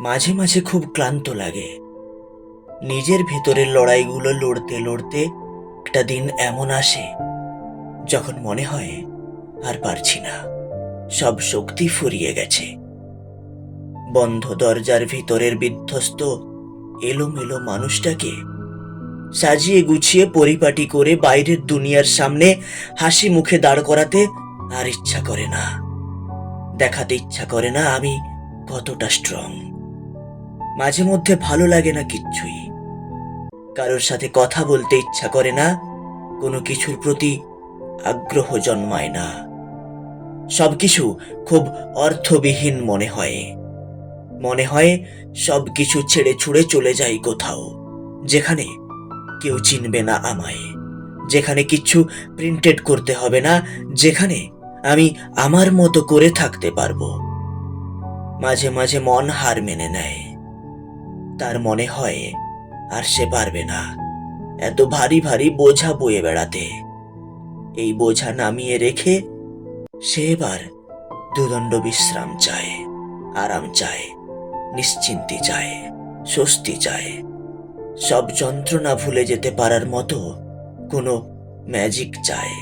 মাঝে মাঝে খুব ক্লান্ত লাগে। নিজের ভেতরের লড়াইগুলো লড়তে লড়তে একটা দিন এমন আসে যখন মনে হয় আর পারছি না, সব শক্তি ফুরিয়ে গেছে। বন্ধ দরজার ভিতরের বিধ্বস্ত এলোমেলো মানুষটাকে সাজিয়ে গুছিয়ে পরিপাটি করে বাইরের দুনিয়ার সামনে হাসি মুখে দাঁড় করাতে আর ইচ্ছা করে না। দেখাতে ইচ্ছা করে না আমি কতটা স্ট্রং। মাঝে মধ্যে ভালো লাগে না কিচ্ছুই, কারোর সাথে কথা বলতে ইচ্ছা করে না, কোনো কিছুর প্রতি আগ্রহ জন্মায় না। সবকিছু খুব অর্থবিহীন মনে হয়। মনে হয় সবকিছু ছেড়ে ছুড়ে চলে যাই কোথাও, যেখানে কেউ চিনবে না আমায়, যেখানে কিচ্ছু প্রিন্টেড করতে হবে না, যেখানে আমি আমার মতো করে থাকতে পারবো। মাঝে মাঝে মন হার মেনে নেয়। তার মনে হয় আর সে পারবে না এত ভারী ভারী বোঝা বয়ে বেড়াতে। এই বোঝা নামিয়ে রেখে সে এবার দুদণ্ড বিশ্রাম চায়, আরাম চায়, নিশ্চিন্তি চায়, স্বস্তি চায়, সব যন্ত্রণা ভুলে যেতে পারার মতো কোনো ম্যাজিক চায়।